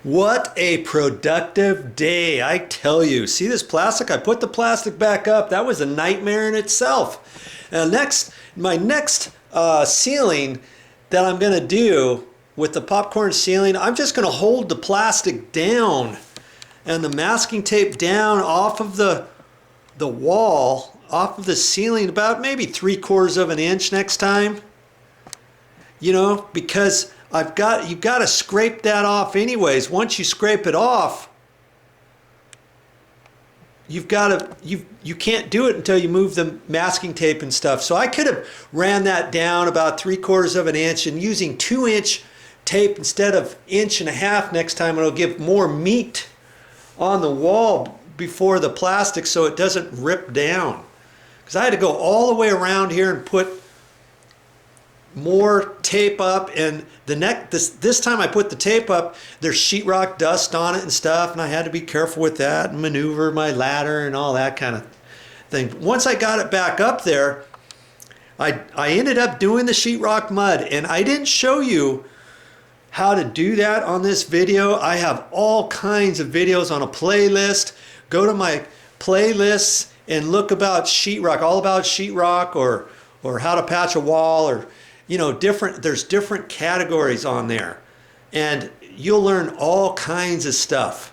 What a productive day, I tell you. See this plastic? I put the plastic back up. That was a nightmare in itself. Now my next sealing that I'm gonna do with the popcorn sealing, I'm just gonna hold the plastic down and the masking tape down off of the wall, off of the ceiling, about maybe 3/4 of an inch next time. You know, because you've got to scrape that off anyways. Once you scrape it off, you can't do it until you move the masking tape and stuff. So I could have ran that down about 3/4 of an inch, and using 2-inch tape instead of 1.5 inches next time, it'll give more meat on the wall before the plastic so it doesn't rip down. Because I had to go all the way around here and put more tape up, and this time I put the tape up, there's sheetrock dust on it and stuff, and I had to be careful with that and maneuver my ladder and all that kind of thing. Once I got it back up there, I ended up doing the sheetrock mud, and I didn't show you how to do that on this video. I have all kinds of videos on a playlist. Go to my playlists and look about sheetrock, all about sheetrock, or how to patch a wall, or you know, there's different categories on there, and you'll learn all kinds of stuff.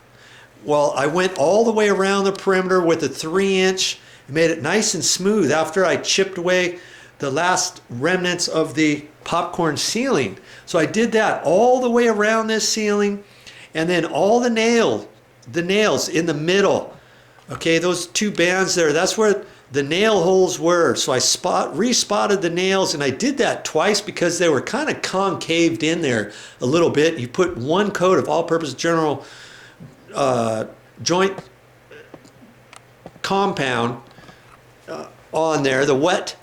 Well, I went all the way around the perimeter with a 3-inch, made it nice and smooth after I chipped away the last remnants of the popcorn ceiling. So I did that all the way around this ceiling, and then all the nails in the middle. Okay, those 2 bands there, that's where the nail holes were. So I respotted the nails, and I did that twice because they were kind of concaved in there a little bit. You put 1 coat of all-purpose general joint compound on there, the wet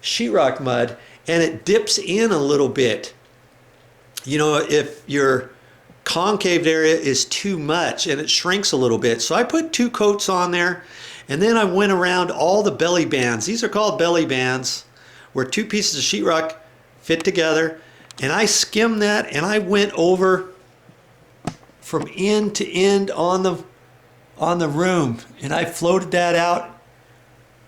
sheetrock mud, and it dips in a little bit. You know, if your concaved area is too much, and it shrinks a little bit. So I put 2 coats on there, and then I went around all the belly bands. These are called belly bands, where 2 pieces of sheetrock fit together, and I skimmed that, and I went over from end to end on the room, and I floated that out,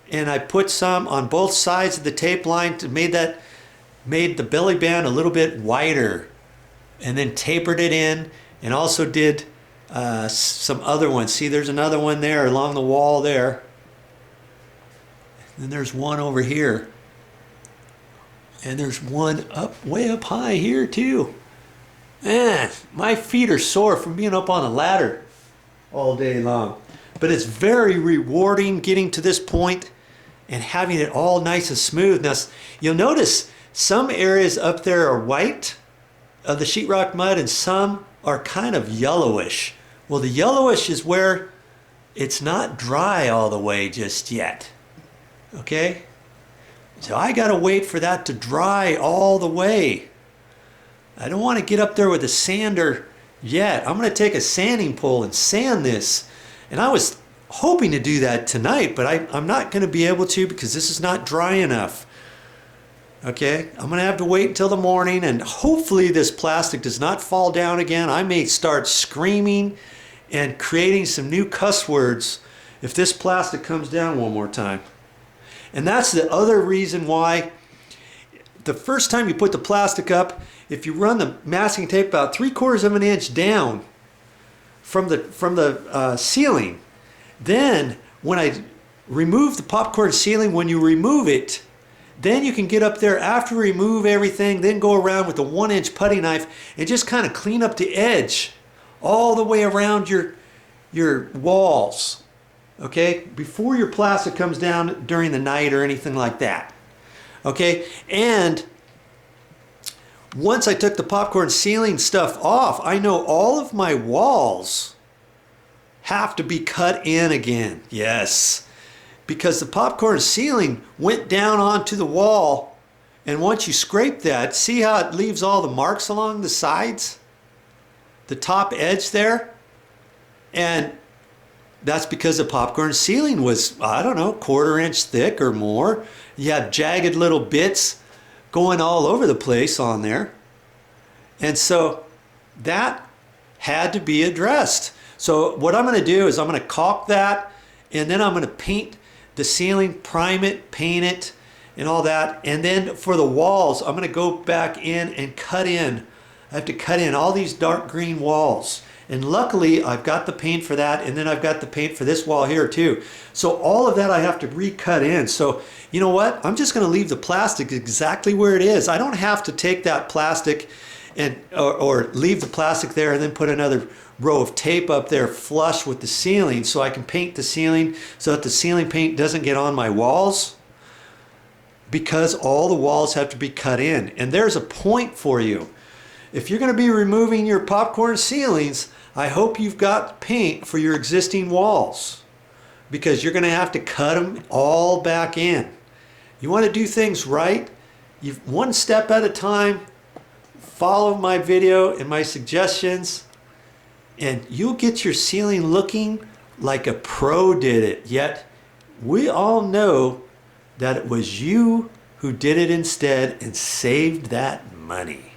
and I put some on both sides of the tape line to made the belly band a little bit wider, and then tapered it in, and also did some other ones. See, there's another one there along the wall there, and there's one over here, and there's one way up high here too. Man, my feet are sore from being up on a ladder all day long, but it's very rewarding getting to this point and having it all nice and smooth. Now you'll notice some areas up there are white of the sheetrock mud, and some are kind of yellowish. Well, the yellowish is where it's not dry all the way just yet. Okay? So I gotta wait for that to dry all the way. I don't want to get up there with a sander yet. I'm gonna take a sanding pole and sand this. And I was hoping to do that tonight, but I'm not gonna be able to because this is not dry enough. Okay, I'm gonna have to wait until the morning, and hopefully this plastic does not fall down again. I may start screaming and creating some new cuss words if this plastic comes down one more time. And that's the other reason why the first time you put the plastic up, if you run the masking tape about 3/4 of an inch down from the ceiling, then when I remove the popcorn ceiling, when you remove it, then you can get up there after you remove everything, then go around with a 1-inch putty knife and just kind of clean up the edge all the way around your walls, okay, before your plastic comes down during the night or anything like that, okay? And once I took the popcorn ceiling stuff off, I know all of my walls have to be cut in again, yes, because the popcorn ceiling went down onto the wall, and once you scrape that, see how it leaves all the marks along the sides? The top edge there? And that's because the popcorn ceiling was, I don't know, 1/4 inch thick or more. You have jagged little bits going all over the place on there. And so that had to be addressed. So what I'm going to do is I'm going to caulk that, and then I'm going to paint the ceiling, prime it, paint it, and all that. And then for the walls, I'm going to go back in and cut in. I have to cut in all these dark green walls. And luckily, I've got the paint for that, and then I've got the paint for this wall here too. So all of that I have to recut in. So you know what? I'm just going to leave the plastic exactly where it is. I don't have to take that plastic and or leave the plastic there and then put another row of tape up there flush with the ceiling so I can paint the ceiling so that the ceiling paint doesn't get on my walls, because all the walls have to be cut in. And there's a point for you. If you're going to be removing your popcorn ceilings, I hope you've got paint for your existing walls, because you're going to have to cut them all back in. You want to do things right, one step at a time. Follow my video and my suggestions, and you'll get your ceiling looking like a pro did it. Yet we all know that it was you who did it instead and saved that money.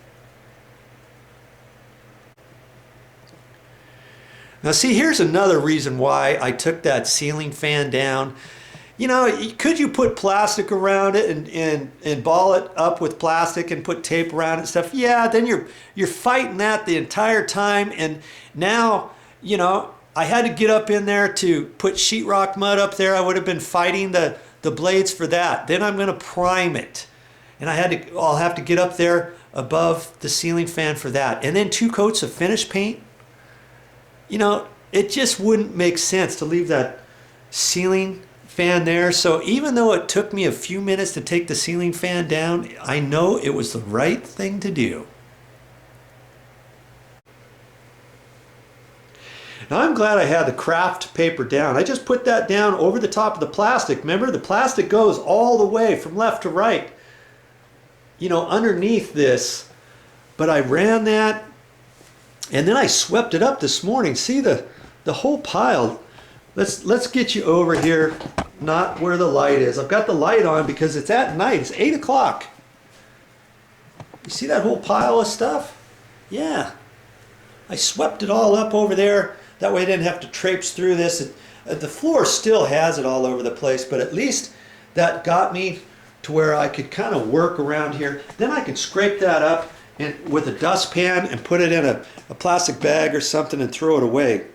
Now see, here's another reason why I took that ceiling fan down. You know, could you put plastic around it and ball it up with plastic and put tape around it and stuff? Yeah, then you're fighting that the entire time. And now, you know, I had to get up in there to put sheetrock mud up there. I would have been fighting the blades for that. Then I'm going to prime it. And I'll have to get up there above the ceiling fan for that. And then 2 coats of finish paint. You know, it just wouldn't make sense to leave that ceiling fan there. So even though it took me a few minutes to take the ceiling fan down, I know it was the right thing to do. Now I'm glad I had the craft paper down. I just put that down over the top of the plastic. Remember, the plastic goes all the way from left to right, you know, underneath this. But I ran that, and then I swept it up this morning. See the whole pile. Let's get you over here, not where the light is. I've got the light on because it's at night. It's 8 o'clock. You see that whole pile of stuff? Yeah. I swept it all up over there. That way I didn't have to traipse through this. The floor still has it all over the place, but at least that got me to where I could kind of work around here. Then I could scrape that up with a dustpan and put it in a plastic bag or something and throw it away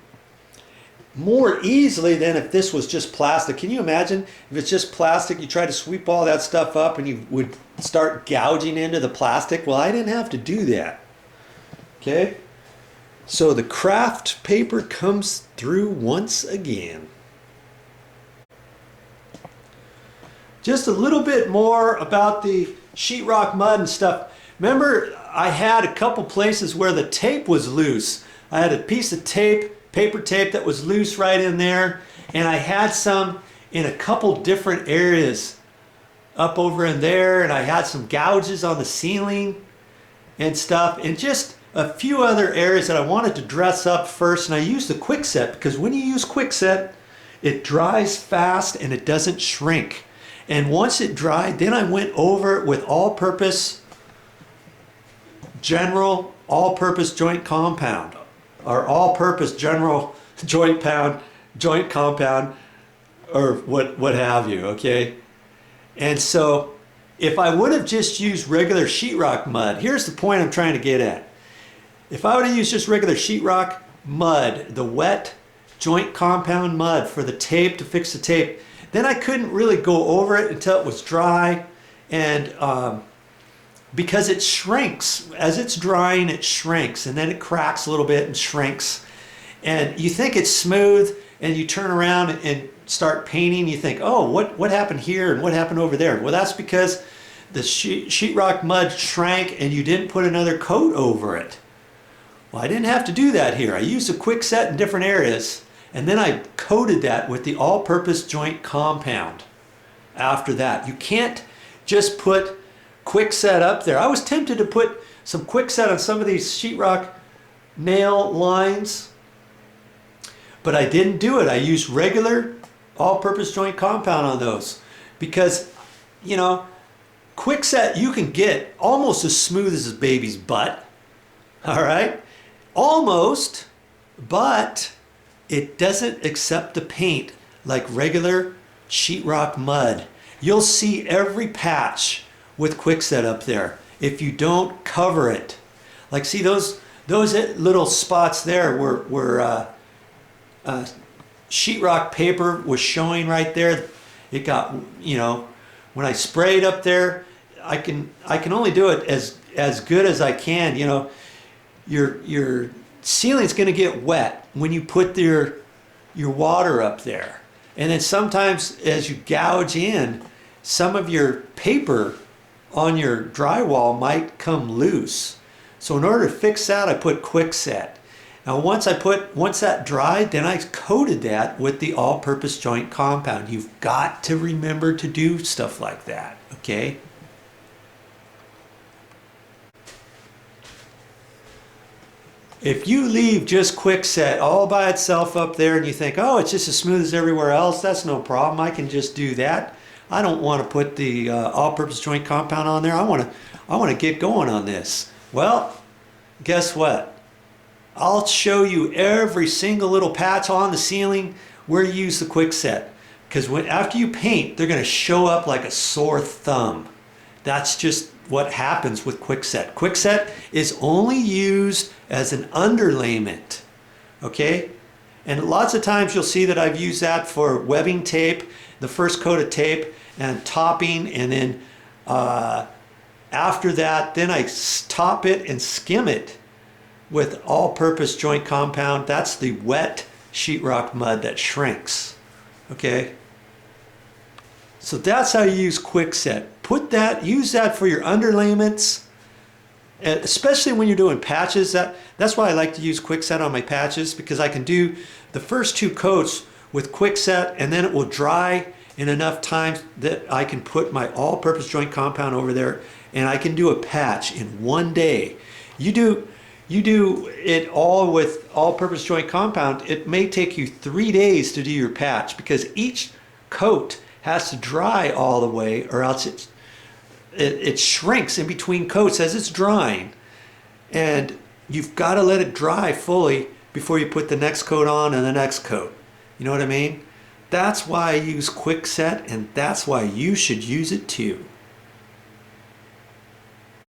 more easily than if this was just plastic. Can you imagine if it's just plastic, you try to sweep all that stuff up and you would start gouging into the plastic? Well, I didn't have to do that. Okay, so the craft paper comes through once again. Just a little bit more about the sheetrock mud and stuff. Remember, I had a couple places where the tape was loose. I had a piece of tape, paper tape, that was loose right in there, and I had some in a couple different areas up over in there, and I had some gouges on the ceiling and stuff, and just a few other areas that I wanted to dress up first. And I used the quickset because when you use quickset, it dries fast and it doesn't shrink. And once it dried, then I went over it with all-purpose general all-purpose joint compound, or all-purpose general joint compound, or what have you, okay? And so if I would have just used regular sheetrock mud, here's the point I'm trying to get at. If I would have used just regular sheetrock mud, the wet joint compound mud for the tape, to fix the tape, then I couldn't really go over it until it was dry, and because it shrinks. As it's drying, it shrinks, and then it cracks a little bit and shrinks. And you think it's smooth, and you turn around and start painting, you think, oh, what happened here and what happened over there? Well, that's because the sheetrock mud shrank and you didn't put another coat over it. Well, I didn't have to do that here. I used a quickset in different areas, and then I coated that with the all-purpose joint compound after that. You can't just put quickset up there. I was tempted to put some quickset on some of these sheetrock nail lines, but I didn't do it. I used regular all-purpose joint compound on those because, you know, quickset you can get almost as smooth as a baby's butt. All right, almost, but it doesn't accept the paint like regular sheetrock mud. You'll see every patch with quickset up there if you don't cover it. Like, see those little spots there where sheetrock paper was showing right there. It got, you know, when I sprayed up there, I can only do it as good as I can. You know, your ceiling's going to get wet when you put your water up there, and then sometimes as you gouge in, some of your paper on your drywall might come loose. So in order to fix that, I put quickset. Now once that dried, then I coated that with the all-purpose joint compound. You've got to remember to do stuff like that, okay? If you leave just quickset all by itself up there and you think, oh, it's just as smooth as everywhere else, that's no problem, I can just do that. I don't want to put the all-purpose joint compound on there. I want to get going on this. Well, guess what? I'll show you every single little patch on the ceiling where you use the quickset. Because after you paint, they're going to show up like a sore thumb. That's just what happens with quickset. Quickset is only used as an underlayment, okay? And lots of times you'll see that I've used that for webbing tape, the first coat of tape, and topping, and then after that, then I top it and skim it with all-purpose joint compound. That's the wet sheetrock mud that shrinks, okay? So that's how you use quickset. Use that for your underlayments, especially when you're doing patches. That's why I like to use quickset on my patches, because I can do the first 2 coats with quickset, and then it will dry in enough time that I can put my all-purpose joint compound over there, and I can do a patch in 1 day. You do it all with all-purpose joint compound, it may take you 3 days to do your patch, because each coat has to dry all the way, or else it shrinks in between coats as it's drying, and you've got to let it dry fully before you put the next coat on and the next coat. You know what I mean? That's why I use quickset, and that's why you should use it too.